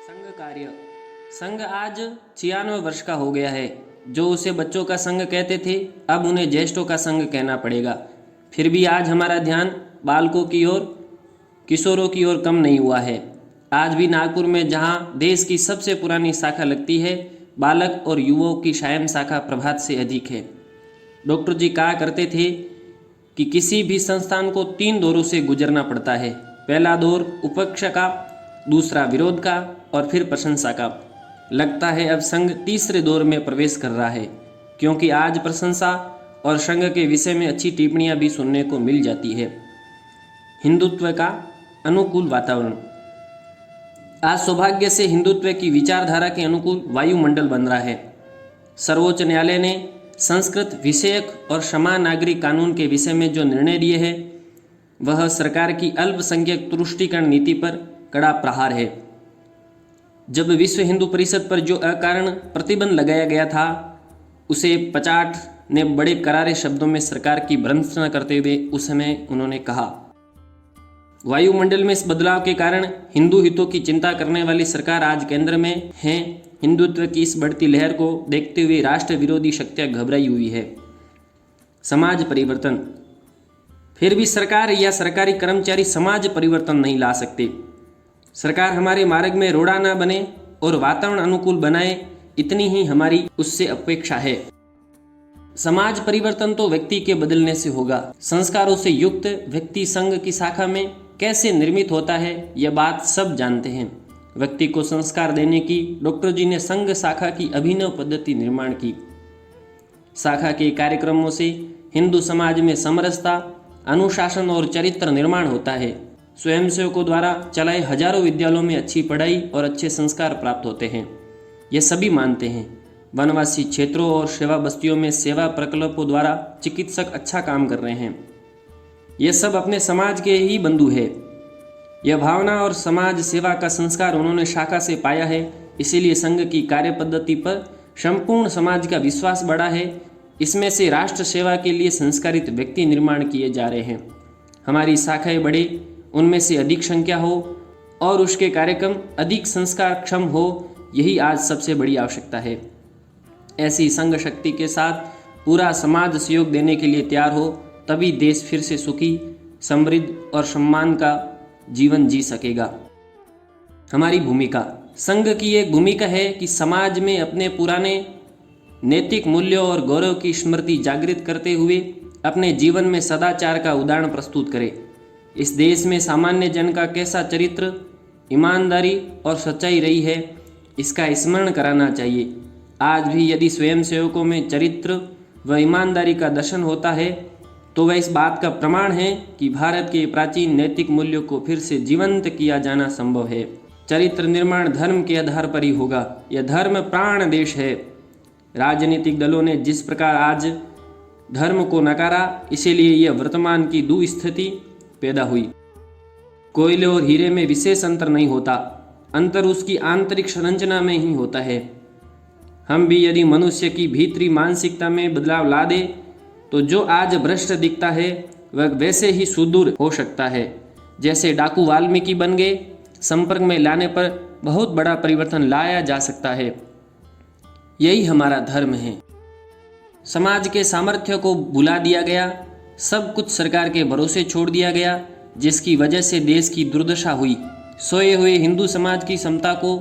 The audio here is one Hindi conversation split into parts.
संघ कार्य। संघ आज 96 वर्ष का हो गया है। जो उसे बच्चों का संघ कहते थे, अब उन्हें ज्येष्ठों का संघ कहना पड़ेगा। फिर भी आज हमारा ध्यान बालकों की ओर, किशोरों की ओर कम नहीं हुआ है। आज भी नागपुर में जहां देश की सबसे पुरानी शाखा लगती है, बालक और युवाओं की सायं शाखा प्रभात से अधिक है। डॉक्टर जी कहा करते थे कि किसी भी संस्थान को 3 दौरों से गुजरना पड़ता है। पहला दौर उपेक्षा का, दूसरा विरोध का और फिर प्रशंसा का। लगता है अब संघ तीसरे दौर में प्रवेश कर रहा है, क्योंकि आज प्रशंसा और संघ के विषय में अच्छी टिप्पणियां भी सुनने को मिल जाती है। हिंदुत्व का अनुकूल वातावरण। आज सौभाग्य से हिंदुत्व की विचारधारा के अनुकूल वायुमंडल बन रहा है। सर्वोच्च न्यायालय ने संस्कृत विषयक और समान नागरिक कानून के विषय में जो निर्णय दिए हैं, वह सरकार की अल्पसंख्यक तुष्टीकरण नीति पर कड़ा प्रहार है। जब विश्व हिंदू परिषद पर जो अकारण प्रतिबंध लगाया गया था, उसे पचाट ने बड़े करारे शब्दों में सरकार की भर्त्सना करते हुए उस समय उन्होंने कहा, वायुमंडल में इस बदलाव के कारण हिंदू हितों की चिंता करने वाली सरकार आज केंद्र में है। हिंदुत्व की इस बढ़ती लहर को देखते हुए राष्ट्र विरोधी शक्तियां घबराई हुई है। समाज परिवर्तन। फिर भी सरकार या सरकारी कर्मचारी समाज परिवर्तन नहीं ला सकते। सरकार हमारे मार्ग में रोड़ा न बने और वातावरण अनुकूल बनाए, इतनी ही हमारी उससे अपेक्षा है। समाज परिवर्तन तो व्यक्ति के बदलने से होगा। संस्कारों से युक्त व्यक्ति संघ की शाखा में कैसे निर्मित होता है, यह बात सब जानते हैं। व्यक्ति को संस्कार देने की डॉक्टर जी ने संघ शाखा की अभिनव पद्धति निर्माण की। शाखा के कार्यक्रमों से हिंदू समाज में समरसता, अनुशासन और चरित्र निर्माण होता है। स्वयंसेवकों द्वारा चलाए हजारों विद्यालयों में अच्छी पढ़ाई और अच्छे संस्कार प्राप्त होते हैं, यह सभी मानते हैं। वनवासी क्षेत्रों और सेवा बस्तियों में सेवा प्रकल्पों द्वारा चिकित्सक अच्छा काम कर रहे हैं। ये सब अपने समाज के ही बंधु हैं। यह भावना और समाज सेवा का संस्कार उन्होंने शाखा से पाया है। इसीलिए संघ की कार्य पद्धति पर संपूर्ण समाज का विश्वास बढ़ा है। इसमें से राष्ट्र सेवा के लिए संस्कारित व्यक्ति निर्माण किए जा रहे हैं। हमारी शाखाएं बढ़े, उनमें से अधिक संख्या हो और उसके कार्यक्रम अधिक संस्कार क्षम हो, यही आज सबसे बड़ी आवश्यकता है। ऐसी संघ शक्ति के साथ पूरा समाज सहयोग देने के लिए तैयार हो, तभी देश फिर से सुखी, समृद्ध और सम्मान का जीवन जी सकेगा। हमारी भूमिका। संघ की एक भूमिका है कि समाज में अपने पुराने नैतिक मूल्यों और गौरव की स्मृति जागृत करते हुए अपने जीवन में सदाचार का उदाहरण प्रस्तुत करे। इस देश में सामान्य जन का कैसा चरित्र, ईमानदारी और सच्चाई रही है, इसका स्मरण कराना चाहिए। आज भी यदि स्वयंसेवकों में चरित्र व ईमानदारी का दर्शन होता है, तो वह इस बात का प्रमाण है कि भारत के प्राचीन नैतिक मूल्यों को फिर से जीवंत किया जाना संभव है। चरित्र निर्माण धर्म के आधार पर ही होगा। यह धर्म प्राण देश है। राजनीतिक दलों ने जिस प्रकार आज धर्म को नकारा, इसीलिए यह वर्तमान की दुस्थिति पैदा हुई। कोयले और हीरे में विशेष अंतर नहीं होता, अंतर उसकी आंतरिक संरचना में ही होता है। हम भी यदि मनुष्य की भीतरी मानसिकता में बदलाव ला दे, तो जो आज भ्रष्ट दिखता है वह वैसे ही सुदूर हो सकता है। जैसे डाकू वाल्मीकि बन गए, संपर्क में लाने पर बहुत बड़ा परिवर्तन लाया जा सकता है। यही हमारा धर्म है। समाज के सामर्थ्य को भुला दिया गया, सब कुछ सरकार के भरोसे छोड़ दिया गया, जिसकी वजह से देश की दुर्दशा हुई। सोए हुए हिंदू समाज की समता को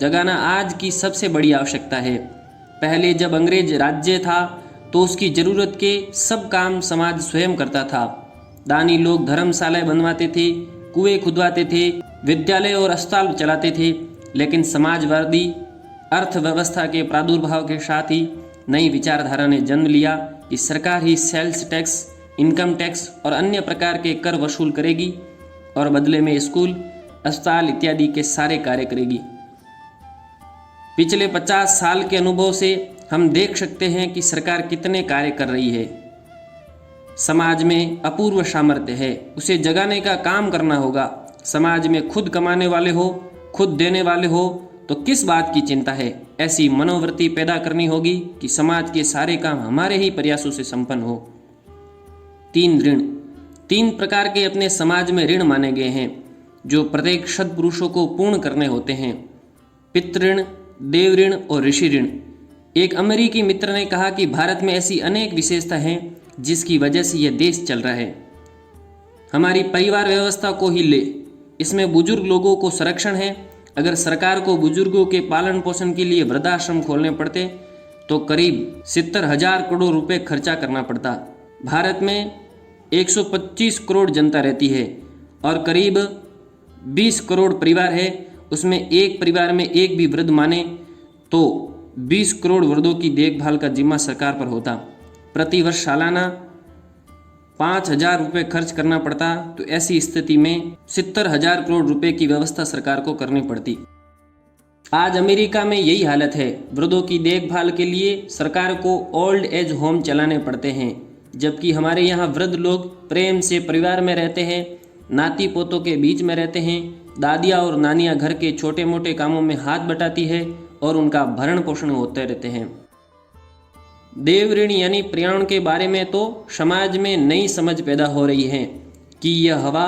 जगाना आज की सबसे बड़ी आवश्यकता है। पहले जब अंग्रेज राज्य था, तो उसकी ज़रूरत के सब काम समाज स्वयं करता था। दानी लोग धर्मशालाएं बनवाते थे, कुएं खुदवाते थे, विद्यालय और अस्पताल चलाते थे। लेकिन समाजवादी अर्थव्यवस्था के प्रादुर्भाव के साथ ही नई विचारधारा ने जन्म लिया कि सरकार ही सेल्स टैक्स, इनकम टैक्स और अन्य प्रकार के कर वसूल करेगी और बदले में स्कूल, अस्पताल इत्यादि के सारे कार्य करेगी। पिछले 50 साल के अनुभव से हम देख सकते हैं कि सरकार कितने कार्य कर रही है। समाज में अपूर्व सामर्थ्य है, उसे जगाने का काम करना होगा। समाज में खुद कमाने वाले हो, खुद देने वाले हो, तो किस बात की चिंता है। ऐसी मनोवृत्ति पैदा करनी होगी कि समाज के सारे काम हमारे ही प्रयासों से संपन्न हो। 3 ऋण। 3 प्रकार के अपने समाज में ऋण माने गए हैं, जो प्रत्येक सत्पुरुषों को पूर्ण करने होते हैं। पितृ ऋण, देव ऋण और ऋषि ऋण। एक अमेरिकी मित्र ने कहा कि भारत में ऐसी अनेक विशेषता हैं जिसकी वजह से यह देश चल रहा है। हमारी परिवार व्यवस्था को ही ले, इसमें बुजुर्ग लोगों को संरक्षण है। अगर सरकार को बुजुर्गों के पालन पोषण के लिए वृद्धाश्रम खोलने पड़ते तो करीब 70,000 करोड़ रुपए खर्चा करना पड़ता। भारत में 125 करोड़ जनता रहती है और करीब 20 करोड़ परिवार है। उसमें एक परिवार में एक भी वृद्ध माने तो 20 करोड़ वृद्धों की देखभाल का जिम्मा सरकार पर होता। प्रतिवर्ष सालाना 5,000 रुपये खर्च करना पड़ता, तो ऐसी स्थिति में 70,000 करोड़ रुपए की व्यवस्था सरकार को करनी पड़ती। आज अमेरिका में यही हालत है। वृद्धों की देखभाल के लिए सरकार को ओल्ड एज होम चलाने पड़ते हैं, जबकि हमारे यहाँ वृद्ध लोग प्रेम से परिवार में रहते हैं, नाती पोतों के बीच में रहते हैं। दादियाँ और नानियाँ घर के छोटे मोटे कामों में हाथ बटाती है और उनका भरण पोषण होते रहते हैं। देव ऋण यानी पर्यावरण के बारे में तो समाज में नई समझ पैदा हो रही है कि यह हवा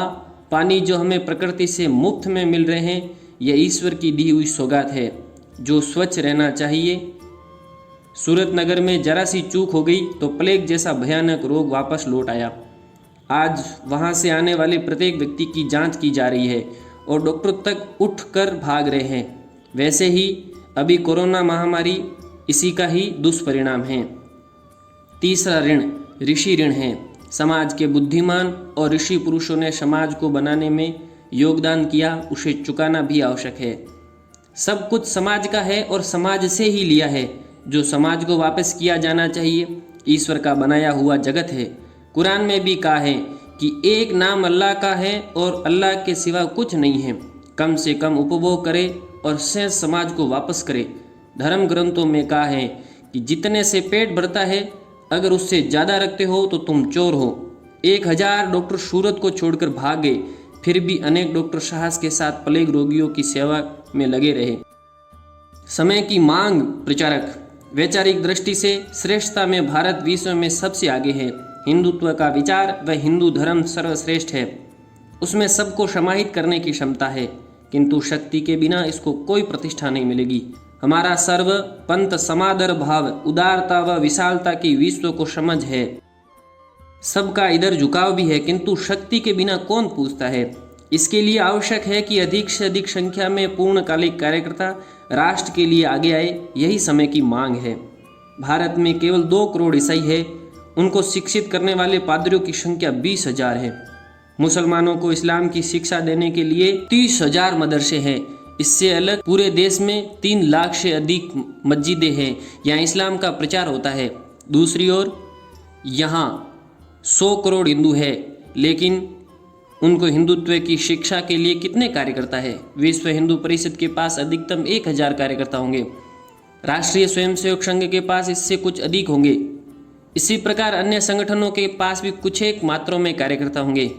पानी जो हमें प्रकृति से मुफ्त में मिल रहे हैं, यह ईश्वर की दी हुई सौगात है जो स्वच्छ रहना चाहिए। सूरत नगर में जरा सी चूक हो गई तो प्लेग जैसा भयानक रोग वापस लौट आया। आज वहां से आने वाले प्रत्येक व्यक्ति की जांच की जा रही है और डॉक्टर तक उठकर भाग रहे हैं। वैसे ही अभी कोरोना महामारी इसी का ही दुष्परिणाम है। तीसरा ऋण ऋषि ऋण है। समाज के बुद्धिमान और ऋषि पुरुषों ने समाज को बनाने में योगदान किया, उसे चुकाना भी आवश्यक है। सब कुछ समाज का है और समाज से ही लिया है, जो समाज को वापस किया जाना चाहिए। ईश्वर का बनाया हुआ जगत है। कुरान में भी कहा है कि एक नाम अल्लाह का है और अल्लाह के सिवा कुछ नहीं है। कम से कम उपभोग करे और शेष समाज को वापस करे। धर्म ग्रंथों में कहा है कि जितने से पेट भरता है, अगर उससे ज़्यादा रखते हो तो तुम चोर हो। 1000 डॉक्टर सूरत को छोड़कर भाग गए, फिर भी अनेक डॉक्टर साहस के साथ प्लेग रोगियों की सेवा में लगे रहे। समय की मांग प्रचारक। वैचारिक दृष्टि से श्रेष्ठता में भारत विश्व में सबसे आगे है। हिंदुत्व का विचार व हिंदू धर्म सर्वश्रेष्ठ है। उसमें सबको समाहित करने की क्षमता है, किंतु शक्ति के बिना इसको कोई प्रतिष्ठा नहीं मिलेगी। हमारा सर्व पंथ समादर भाव, उदारता व विशालता की विश्व को समझ है। सबका इधर झुकाव भी है, किंतु शक्ति के बिना कौन पूछता है। इसके लिए आवश्यक है कि अधिक से अधिक संख्या में पूर्णकालिक कार्यकर्ता राष्ट्र के लिए आगे आए। यही समय की मांग है। भारत में केवल 2 करोड़ ईसाई है। उनको शिक्षित करने वाले पादरियों की संख्या 20,000 है। मुसलमानों को इस्लाम की शिक्षा देने के लिए 30,000 मदरसे हैं। इससे अलग पूरे देश में 3 लाख से अधिक मस्जिदें हैं, यहाँ इस्लाम का प्रचार होता है। दूसरी ओर यहाँ 100 करोड़ हिंदू है, लेकिन उनको हिंदुत्व की शिक्षा के लिए कितने कार्यकर्ता है। विश्व हिंदू परिषद के पास अधिकतम 1000 कार्यकर्ता होंगे। राष्ट्रीय स्वयंसेवक संघ के पास इससे कुछ अधिक होंगे। इसी प्रकार अन्य संगठनों के पास भी कुछ एक मात्रा में कार्यकर्ता होंगे।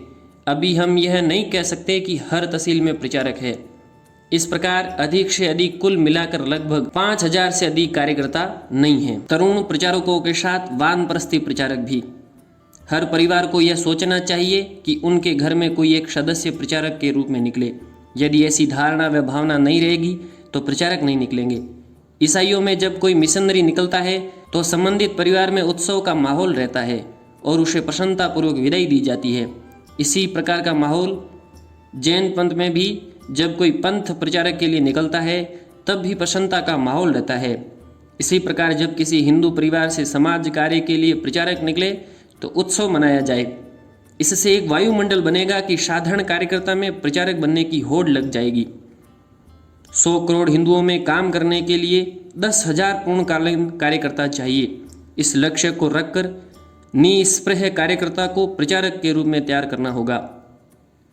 अभी हम यह नहीं कह सकते कि हर तहसील में प्रचारक है। इस प्रकार अधिक से अधिक कुल मिलाकर लगभग 5,000 से अधिक कार्यकर्ता नहीं हैं। तरुण प्रचारकों के साथ वानप्रस्थी प्रचारक भी। हर परिवार को यह सोचना चाहिए कि उनके घर में कोई एक सदस्य प्रचारक के रूप में निकले। यदि ऐसी धारणा व भावना नहीं रहेगी तो प्रचारक नहीं निकलेंगे। ईसाइयों में जब कोई मिशनरी निकलता है तो संबंधित परिवार में उत्सव का माहौल रहता है और उसे प्रसन्नतापूर्वक विदाई दी जाती है। इसी प्रकार का माहौल जैन पंथ में भी जब कोई पंथ प्रचारक के लिए निकलता है तब भी प्रसन्नता का माहौल रहता है। इसी प्रकार जब किसी हिंदू परिवार से समाज कार्य के लिए प्रचारक निकले तो उत्सव मनाया जाए। इससे एक वायुमंडल बनेगा कि साधारण कार्यकर्ता में प्रचारक बनने की होड़ लग जाएगी। 100 करोड़ हिंदुओं में काम करने के लिए 10,000 पूर्णकालीन कार्यकर्ता चाहिए। इस लक्ष्य को रखकर निष्प्रह कार्यकर्ता को प्रचारक के रूप में तैयार करना होगा।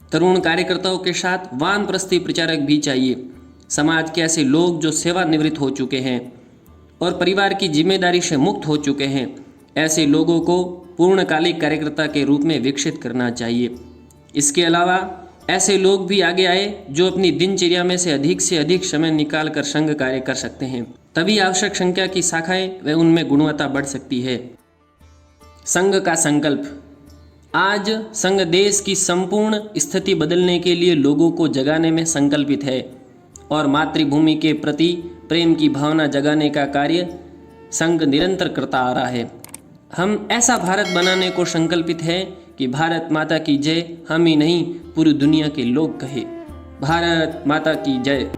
तरुण कार्यकर्ताओं के साथ वानप्रस्थी प्रचारक भी चाहिए। समाज के ऐसे लोग जो सेवानिवृत्त हो चुके हैं और परिवार की जिम्मेदारी से मुक्त हो चुके हैं, ऐसे लोगों को पूर्णकालिक कार्यकर्ता के रूप में विकसित करना चाहिए। इसके अलावा ऐसे लोग भी आगे आए जो अपनी दिनचर्या में से अधिक समय निकाल कर संघ कार्य कर सकते हैं। तभी आवश्यक संख्या की शाखाएं व उनमें गुणवत्ता बढ़ सकती है। संघ का संकल्प। आज संघ देश की संपूर्ण स्थिति बदलने के लिए लोगों को जगाने में संकल्पित है और मातृभूमि के प्रति प्रेम की भावना जगाने का कार्य संघ निरंतर करता आ रहा है। हम ऐसा भारत बनाने को संकल्पित हैं कि भारत माता की जय हम ही नहीं पूरी दुनिया के लोग कहे। भारत माता की जय।